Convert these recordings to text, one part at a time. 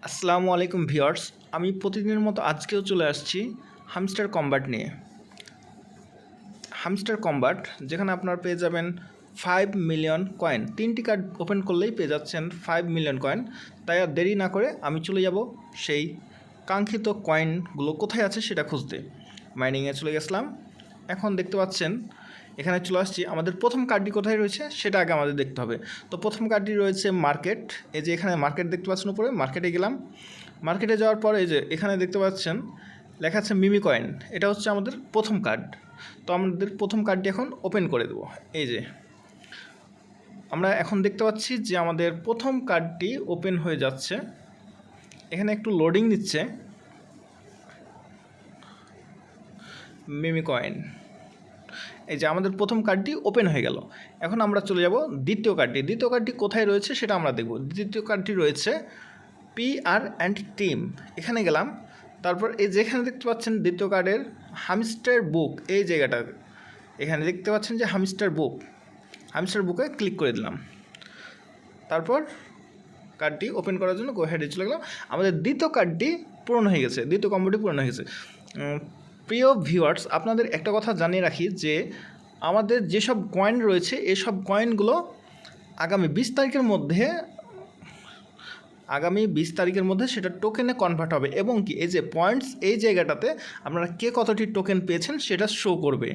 আসসালামু আলাইকুম ভিউয়ার্স, আমি প্রতিদিনের মতো আজকেও চলে আসছি হামস্টার কম্বাট নিয়ে। হামস্টার কম্বাট যেখানে আপনারা পেয়ে যাবেন 5 মিলিয়ন কয়েন। 3টি কার্ড ওপেন করলেই পেয়ে যাচ্ছেন 5 মিলিয়ন কয়েন। তাই আর দেরি না করে আমি চলে যাব সেই কাঙ্ক্ষিত কয়েনগুলো কোথায় আছে সেটা খুঁজতে। মাইনিংয়ে চলে গেছিলাম, এখন দেখতে পাচ্ছেন এখানে চলে আসছি। আমাদের প্রথম কার্ডটি কোথায় রয়েছে সেটা আগে আমাদের দেখতে হবে। তো প্রথম কার্ডটি রয়েছে মার্কেট। এই যে এখানে মার্কেট দেখতে পাচ্ছেন উপরে, মার্কেটে গেলাম। মার্কেটে যাওয়ার পরে এই যে এখানে দেখতে পাচ্ছেন লেখা আছে মিমি কয়েন। এটা হচ্ছে আমাদের প্রথম কার্ড। তো আমাদের প্রথম কার্ডটি এখন ওপেন করে দেবো। এই যে আমরা এখন দেখতে পাচ্ছি যে আমাদের প্রথম কার্ডটি ওপেন হয়ে যাচ্ছে। এখানে একটু লোডিং নিচ্ছে। মিমি কয়েন, এই যে আমাদের প্রথম কার্ডটি ওপেন হয়ে গেল। এখন আমরা চলে যাব দ্বিতীয় কার্ডটি। দ্বিতীয় কার্ডটি কোথায় রয়েছে সেটা আমরা দেখব। দ্বিতীয় কার্ডটি রয়েছে PR অ্যান্ড টিম। এখানে গেলাম, তারপর এই যেখানে দেখতে পাচ্ছেন দ্বিতীয় কার্ডের হামস্টার বুক, এই জায়গাটা এখানে দেখতে পাচ্ছেন যে হামস্টার বুকে ক্লিক করে দিলাম। তারপর কার্ডটি ওপেন করার জন্য গো হেডে চলে গেলাম। আমাদের দ্বিতীয় কার্ডটি পূরণ হয়ে গেছে, দ্বিতীয় কম্বোটি পূরণ হয়ে গেছে। প্রিয় ভিউয়ার্স, আপনাদের একটা কথা জানিয়ে রাখি যে আমাদের যেসব কয়েন রয়েছে এসব কয়েনগুলো আগামী 20 তারিখের মধ্যে সেটা টোকেনে কনভার্ট হবে, এবং কি এই যে পয়েন্টস এই জায়গাটাতে আপনারা কে কতটি টোকেন পেয়েছেন সেটা শো করবে,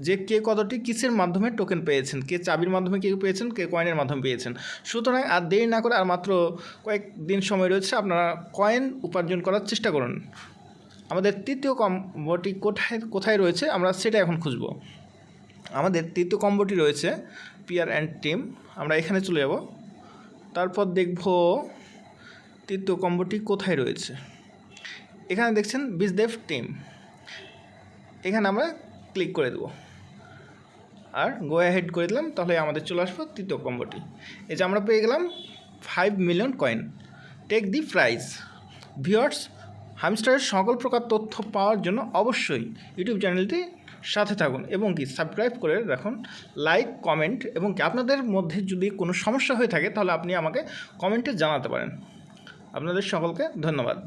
যে কে কতটি কিসের মাধ্যমে টোকেন পেয়েছেন, কে চাবির মাধ্যমে কে পেয়েছেন, কে কয়েনের মাধ্যমে পেয়েছেন। সুতরাং আর দেরি না করে, আর মাত্র কয়েকদিন সময় রয়েছে, আপনারা কয়েন উপার্জন করার চেষ্টা করুন। আমাদের তৃতীয় কম্বোটি কোথায় রয়েছে আমরা সেটা এখন খুঁজব। আমাদের তৃতীয় কম্বোটি রয়েছে PR অ্যান্ড টিম। আমরা এখানে চলে যাব, তারপর দেখব তৃতীয় কম্বোটি কোথায় রয়েছে। এখানে দেখছেন বিজদেভ টিম, এখানে আমরা ক্লিক করে দেব আর গো অ্যাহেড করে দিলাম। তাহলে আমাদের চলে আসবো তৃতীয় কম্বোটি। এই যে আমরা পেয়ে গেলাম 5 million coin. Take the prize. Viewers, হামস্টারের সকল প্রকার তথ্য পাওয়ার জন্য অবশ্যই ইউটিউব চ্যানেলটি সাথে থাকুন এবং কি সাবস্ক্রাইব করে রাখুন, লাইক কমেন্ট, এবং কি আপনাদের মধ্যে যদি কোনো সমস্যা হয়ে থাকে তাহলে আপনি আমাকে কমেন্টে জানাতে পারেন। আপনাদের সকলকে ধন্যবাদ।